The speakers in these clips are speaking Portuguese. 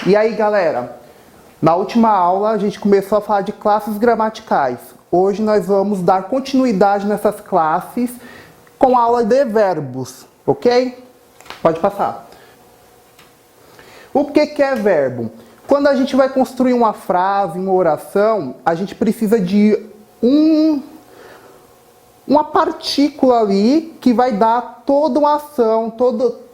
E aí, galera, na última aula a gente começou a falar de classes gramaticais. Hoje nós vamos dar continuidade nessas classes com a aula de verbos, ok? Pode passar. O que é verbo? Quando a gente vai construir uma frase, uma oração, a gente precisa de uma partícula ali que vai dar toda uma ação, todo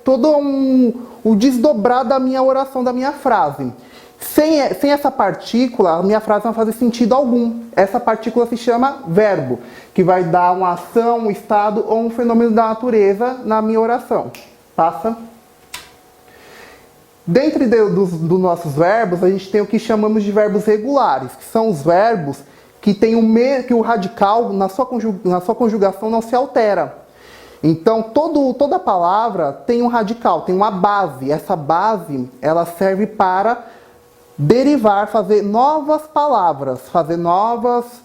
o desdobrar da minha oração, da minha frase. Sem essa partícula, a minha frase não vai fazer sentido algum. Essa partícula se chama verbo, que vai dar uma ação, um estado ou um fenômeno da natureza na minha oração. Passa. Dentro dos nossos verbos, a gente tem o que chamamos de verbos regulares, que são os verbos que tem que o radical na sua conjugação não se altera. Então, toda palavra tem um radical, tem uma base. Essa base, ela serve para derivar, fazer novas palavras, fazer novos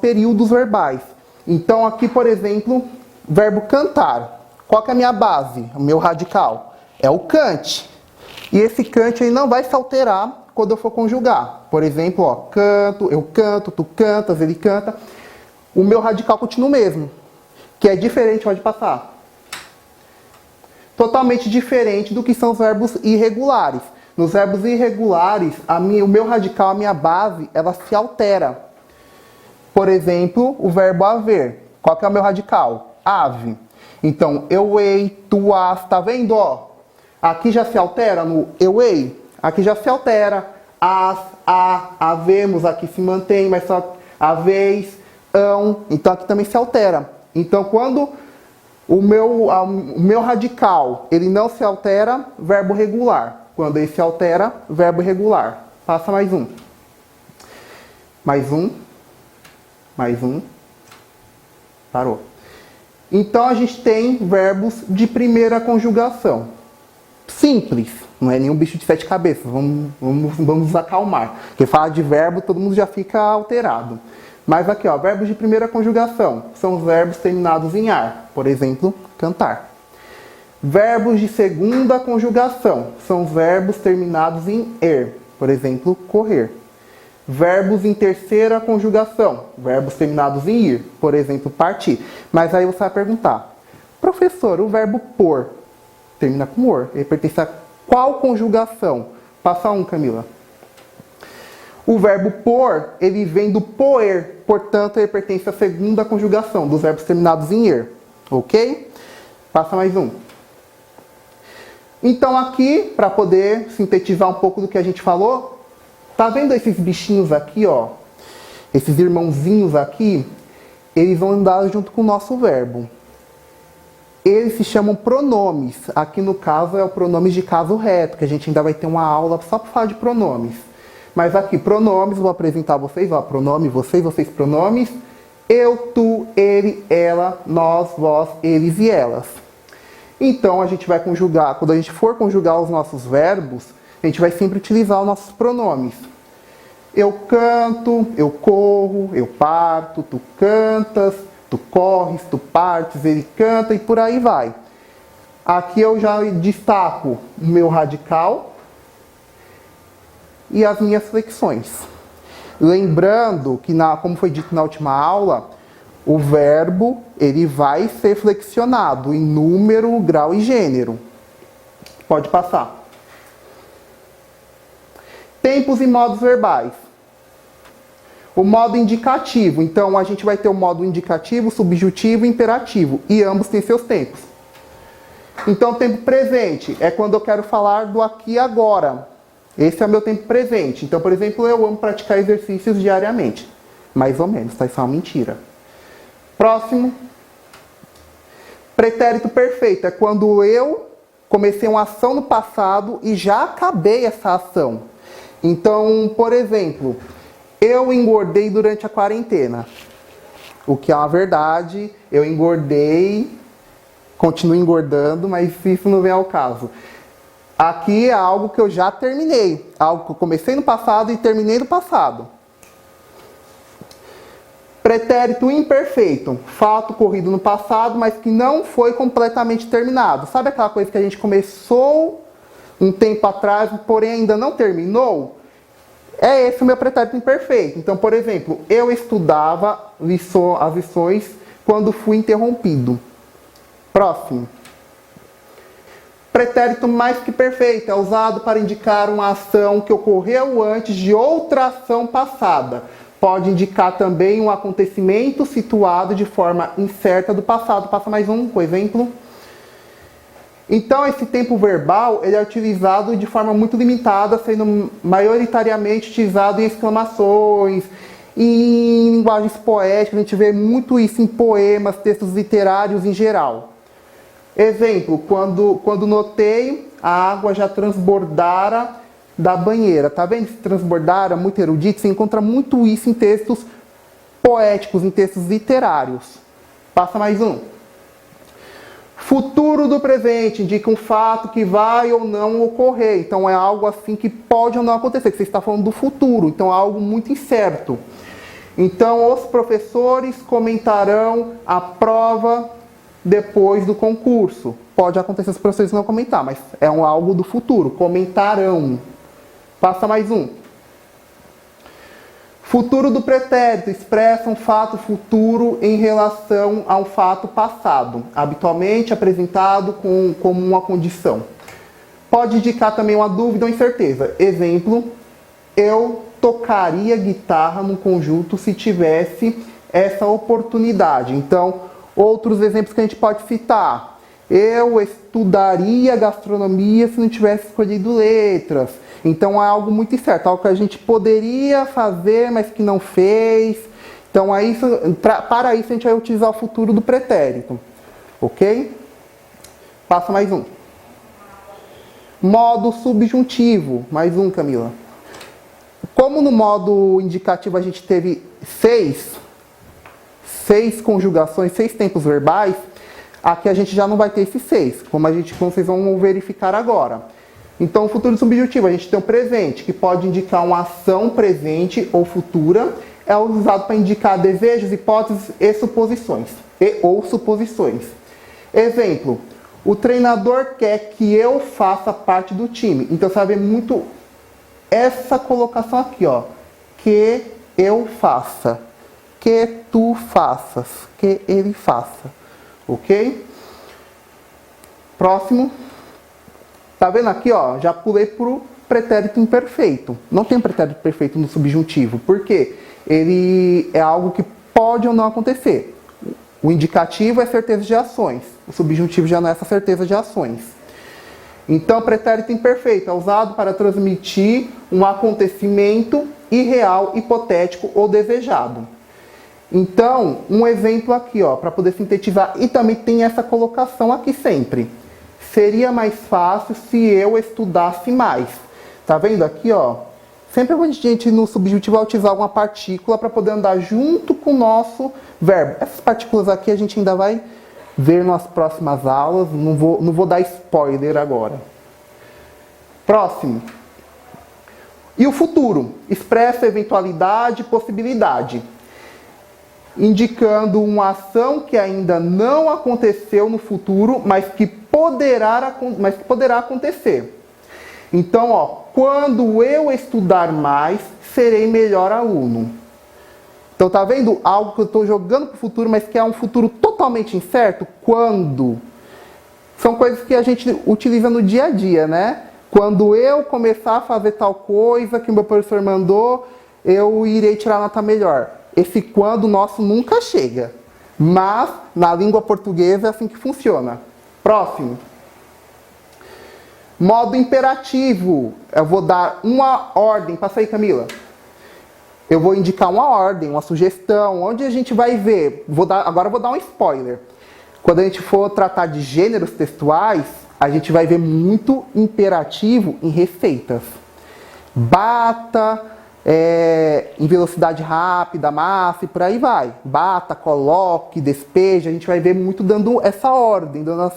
períodos verbais. Então, aqui, por exemplo, verbo cantar. Qual que é a minha base? O meu radical? É o cante. E esse cante aí não vai se alterar quando eu for conjugar. Por exemplo, ó, canto, eu canto, tu cantas, ele canta. O meu radical continua o mesmo. Que é diferente, pode passar. Totalmente diferente do que são os verbos irregulares. Nos verbos irregulares, o meu radical, a minha base, ela se altera. Por exemplo, o verbo haver. Qual que é o meu radical? Ave. Então, eu, ei, tu, as, tá vendo? Ó, aqui já se altera no eu, ei. Aqui já se altera. As, a, havemos, aqui se mantém, mas só haveis, ão. Então, aqui também se altera. Então, quando o meu radical ele não se altera, verbo regular. Quando ele se altera, verbo irregular. Passa mais um. Mais um. Mais um. Parou. Então, a gente tem verbos de primeira conjugação. Simples. Não é nenhum bicho de sete cabeças. Vamos nos acalmar. Porque falar de verbo, todo mundo já fica alterado. Mas aqui, ó, verbos de primeira conjugação. São os verbos terminados em ar. Por exemplo, cantar. Verbos de segunda conjugação. São os verbos terminados em er. Por exemplo, correr. Verbos em terceira conjugação. Verbos terminados em ir. Por exemplo, partir. Mas aí você vai perguntar. Professor, o verbo pôr termina com or. Ele pertence a qual conjugação? Passa um, Camila. O verbo pôr, ele vem do poer. Portanto, ele pertence à segunda conjugação, dos verbos terminados em er. Ok? Passa mais um. Então, aqui, para poder sintetizar um pouco do que a gente falou, tá vendo esses bichinhos aqui, ó? Esses irmãozinhos aqui, eles vão andar junto com o nosso verbo. Eles se chamam pronomes. Aqui, no caso, é o pronomes de caso reto, que a gente ainda vai ter uma aula só para falar de pronomes. Mas aqui, pronomes, vou apresentar vocês, ó, pronome, vocês, pronomes. Eu, tu, ele, ela, nós, vós, eles e elas. Então, a gente vai conjugar, quando a gente for conjugar os nossos verbos, a gente vai sempre utilizar os nossos pronomes. Eu canto, eu corro, eu parto, tu cantas, tu corres, tu partes, ele canta e por aí vai. Aqui eu já destaco o meu radical e as minhas flexões. Lembrando que, como foi dito na última aula, o verbo ele vai ser flexionado em número, grau e gênero. Pode passar. Tempos e modos verbais. O modo indicativo. Então, a gente vai ter o modo indicativo, subjuntivo e imperativo. E ambos têm seus tempos. Então, o tempo presente é quando eu quero falar do aqui e agora. Esse é o meu tempo presente. Então, por exemplo, eu amo praticar exercícios diariamente. Mais ou menos, tá? Isso é uma mentira. Próximo. Pretérito perfeito. É quando eu comecei uma ação no passado e já acabei essa ação. Então, por exemplo, eu engordei durante a quarentena. O que é uma verdade. Eu engordei, continuo engordando, mas isso não vem ao caso. Aqui é algo que eu já terminei. Algo que eu comecei no passado e terminei no passado. Pretérito imperfeito. Fato ocorrido no passado, mas que não foi completamente terminado. Sabe aquela coisa que a gente começou um tempo atrás, porém ainda não terminou, é esse o meu pretérito imperfeito. Então, por exemplo, eu estudava as lições quando fui interrompido. Próximo. Pretérito mais que perfeito é usado para indicar uma ação que ocorreu antes de outra ação passada. Pode indicar também um acontecimento situado de forma incerta do passado. Passa mais um, por exemplo. Então, esse tempo verbal ele é utilizado de forma muito limitada, sendo maioritariamente utilizado em exclamações, em linguagens poéticas. A gente vê muito isso em poemas, textos literários em geral. Exemplo, quando notei, a água já transbordara da banheira. Tá vendo? Se transbordara, muito erudito, você encontra muito isso em textos poéticos, em textos literários. Passa mais um. Futuro do presente indica um fato que vai ou não ocorrer. Então é algo assim que pode ou não acontecer, que você está falando do futuro. Então é algo muito incerto. Então os professores comentarão a prova depois do concurso. Pode acontecer os professores não comentar, mas é algo do futuro. Comentarão. Passa mais um. Futuro do pretérito expressa um fato futuro em relação a um fato passado, habitualmente apresentado como uma condição. Pode indicar também uma dúvida ou incerteza. Exemplo, eu tocaria guitarra no conjunto se tivesse essa oportunidade. Então, outros exemplos que a gente pode citar. Eu estudaria gastronomia se não tivesse escolhido letras. Então é algo muito incerto, algo que a gente poderia fazer, mas que não fez. Então para isso a gente vai utilizar o futuro do pretérito. Ok? Passa mais um. Modo subjuntivo. Mais um, Camila. Como no modo indicativo a gente teve seis conjugações, 6 tempos verbais, aqui a gente já não vai ter esses 6, como vocês vão verificar agora. Então, o futuro subjuntivo, a gente tem o presente, que pode indicar uma ação presente ou futura, é usado para indicar desejos, hipóteses e suposições. Exemplo, o treinador quer que eu faça parte do time. Então, você vai ver muito essa colocação aqui, ó. Que eu faça. Que tu faças. Que ele faça. Ok? Próximo. Tá vendo aqui, ó? Já pulei pro pretérito imperfeito. Não tem pretérito perfeito no subjuntivo. Por quê? Ele é algo que pode ou não acontecer. O indicativo é certeza de ações. O subjuntivo já não é essa certeza de ações. Então, pretérito imperfeito é usado para transmitir um acontecimento irreal, hipotético ou desejado. Então, um exemplo aqui, ó, para poder sintetizar. E também tem essa colocação aqui sempre. Seria mais fácil se eu estudasse mais. Tá vendo aqui, ó? Sempre a gente no subjuntivo vai utilizar alguma partícula para poder andar junto com o nosso verbo. Essas partículas aqui a gente ainda vai ver nas próximas aulas. Não vou dar spoiler agora. Próximo. E o futuro? Expressa eventualidade e possibilidade, indicando uma ação que ainda não aconteceu no futuro, mas que poderá acontecer. Então, ó, quando eu estudar mais, serei melhor aluno. Então, tá vendo algo que eu estou jogando para o futuro, mas que é um futuro totalmente incerto? Quando? São coisas que a gente utiliza no dia a dia, né? Quando eu começar a fazer tal coisa que o meu professor mandou, eu irei tirar nota melhor. Esse quando nosso nunca chega. Mas, na língua portuguesa, é assim que funciona. Próximo. Modo imperativo. Eu vou dar uma ordem. Passa aí, Camila. Eu vou indicar uma ordem, uma sugestão, onde a gente vai ver. Agora eu vou dar um spoiler. Quando a gente for tratar de gêneros textuais, a gente vai ver muito imperativo em receitas. Bata, em velocidade rápida, massa e por aí vai. Bata, coloque, despeje. A gente vai ver muito dando essa ordem, dando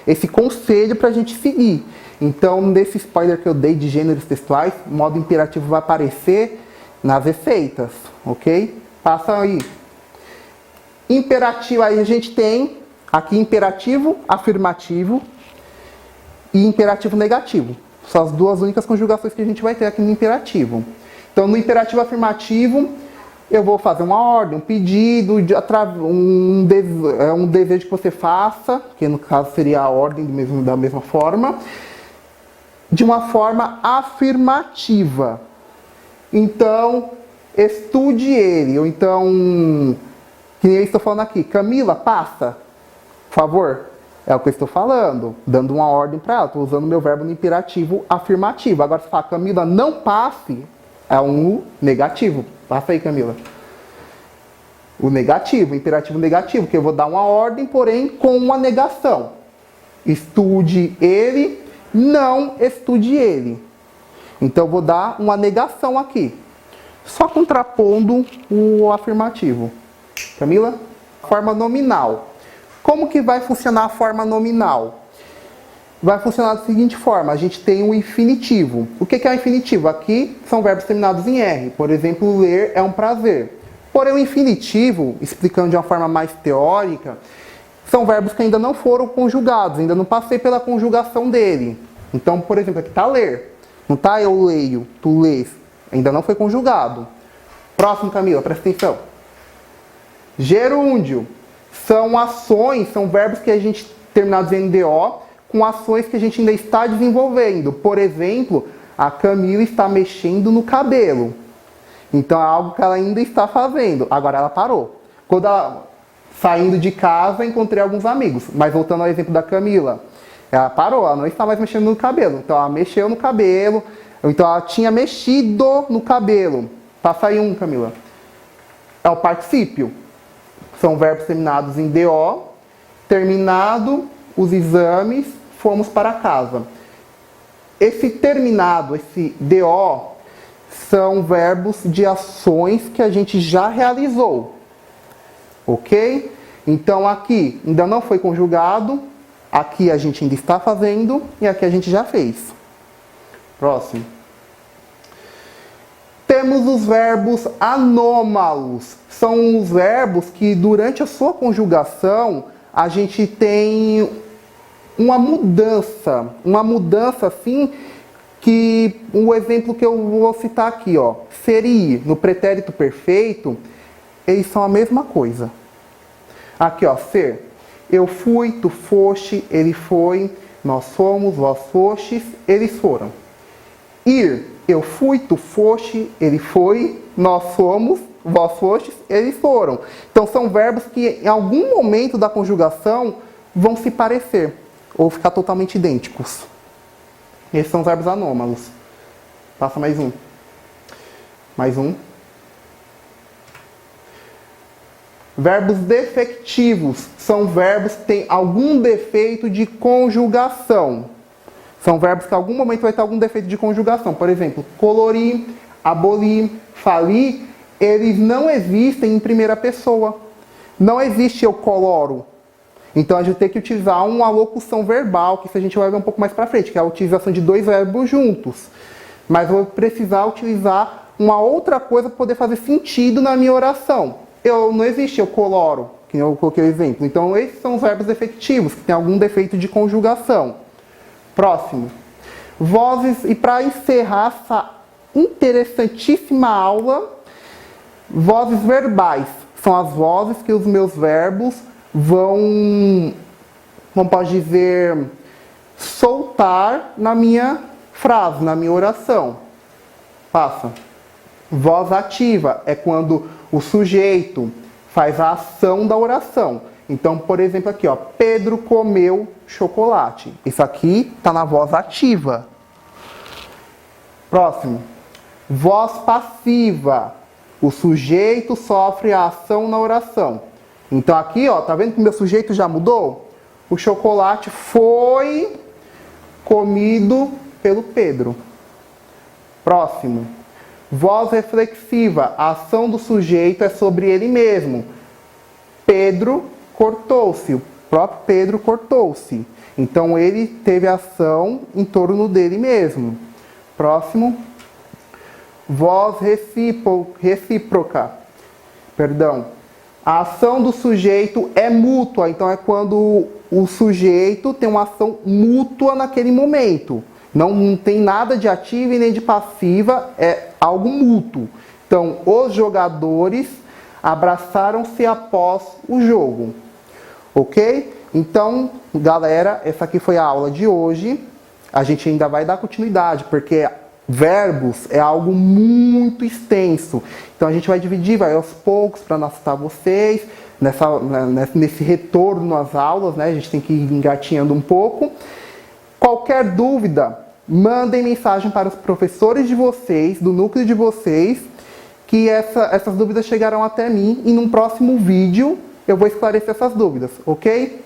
esse conselho para a gente seguir. Então, nesse spoiler que eu dei de gêneros textuais, o modo imperativo vai aparecer nas receitas, ok? Passa aí. Imperativo, aí a gente tem aqui imperativo afirmativo e imperativo negativo. São as duas únicas conjugações que a gente vai ter aqui no imperativo. Então, no imperativo afirmativo, eu vou fazer uma ordem, um pedido, um desejo que você faça, que no caso seria a ordem da mesma forma, de uma forma afirmativa. Então, estude ele. Ou então, que nem eu estou falando aqui, Camila, passa, por favor. É o que eu estou falando, dando uma ordem para ela. Estou usando meu verbo no imperativo afirmativo. Agora, se falar, Camila, não passe, é um negativo. Passa aí, Camila. O negativo, o imperativo negativo, que eu vou dar uma ordem, porém com uma negação. Estude ele, não estude ele. Então, eu vou dar uma negação aqui. Só contrapondo o afirmativo. Camila? Forma nominal. Como que vai funcionar a forma nominal? Vai funcionar da seguinte forma. A gente tem o infinitivo. O que é o infinitivo? Aqui são verbos terminados em R. Por exemplo, ler é um prazer. Porém, o infinitivo, explicando de uma forma mais teórica, são verbos que ainda não foram conjugados. Ainda não passei pela conjugação dele. Então, por exemplo, aqui está ler. Não está eu leio, tu lês. Ainda não foi conjugado. Próximo, Camila, presta atenção. Gerúndio. São ações, são verbos que a gente, terminados em NDO, com ações que a gente ainda está desenvolvendo. Por exemplo, a Camila está mexendo no cabelo. Então é algo que ela ainda está fazendo. Agora ela parou. Quando ela, saindo de casa, encontrei alguns amigos. Mas voltando ao exemplo da Camila, ela parou, ela não está mais mexendo no cabelo. Então ela mexeu no cabelo, então ela tinha mexido no cabelo. Passa aí um, Camila. É o particípio. São verbos terminados em DO. Terminado os exames, fomos para casa. Esse terminado, esse DO, são verbos de ações que a gente já realizou. Ok? Então aqui ainda não foi conjugado. Aqui a gente ainda está fazendo. E aqui a gente já fez. Próximo. Temos os verbos anômalos. São os verbos que durante a sua conjugação a gente tem uma mudança assim, que o exemplo que eu vou citar aqui, ó, seria no pretérito perfeito, eles são a mesma coisa. Aqui, ó, ser. Eu fui, tu foste, ele foi, nós fomos, vós fostes, eles foram. Ir. Eu fui, tu foste, ele foi, nós fomos, vós fostes, eles foram. Então são verbos que em algum momento da conjugação vão se parecer ou ficar totalmente idênticos. Esses são os verbos anômalos. Passa mais um. Mais um. Verbos defectivos são verbos que têm algum defeito de conjugação. São verbos que em algum momento vai ter algum defeito de conjugação. Por exemplo, colorir, abolir, falir, eles não existem em primeira pessoa. Não existe eu coloro. Então a gente tem que utilizar uma locução verbal, que isso a gente vai ver um pouco mais para frente, que é a utilização de dois verbos juntos. Mas eu vou precisar utilizar uma outra coisa para poder fazer sentido na minha oração. Não existe eu coloro, que eu coloquei o exemplo. Então esses são os verbos defectivos, que têm algum defeito de conjugação. Próximo. Vozes, e para encerrar essa interessantíssima aula, vozes verbais. São as vozes que os meus verbos vão, como pode dizer, soltar na minha frase, na minha oração. Passa. Voz ativa é quando o sujeito faz a ação da oração. Então, por exemplo, aqui, ó, Pedro comeu chocolate. Isso aqui está na voz ativa. Próximo. Voz passiva. O sujeito sofre a ação na oração. Então aqui, ó, tá vendo que o meu sujeito já mudou? O chocolate foi comido pelo Pedro. Próximo. Voz reflexiva. A ação do sujeito é sobre ele mesmo. Pedro cortou-se. O próprio Pedro cortou-se. Então ele teve ação em torno dele mesmo. Próximo. Voz recíproca. Perdão. A ação do sujeito é mútua. Então é quando o sujeito tem uma ação mútua naquele momento. Não tem nada de ativa e nem de passiva, é algo mútuo. Então, os jogadores abraçaram-se após o jogo. Ok? Então, galera, essa aqui foi a aula de hoje. A gente ainda vai dar continuidade, porque verbos é algo muito extenso. Então, a gente vai dividir, vai aos poucos para não assustar vocês. Nesse retorno às aulas, né? A gente tem que ir engatinhando um pouco. Qualquer dúvida, mandem mensagem para os professores de vocês, do núcleo de vocês, que essas dúvidas chegarão até mim e num próximo vídeo eu vou esclarecer essas dúvidas, ok?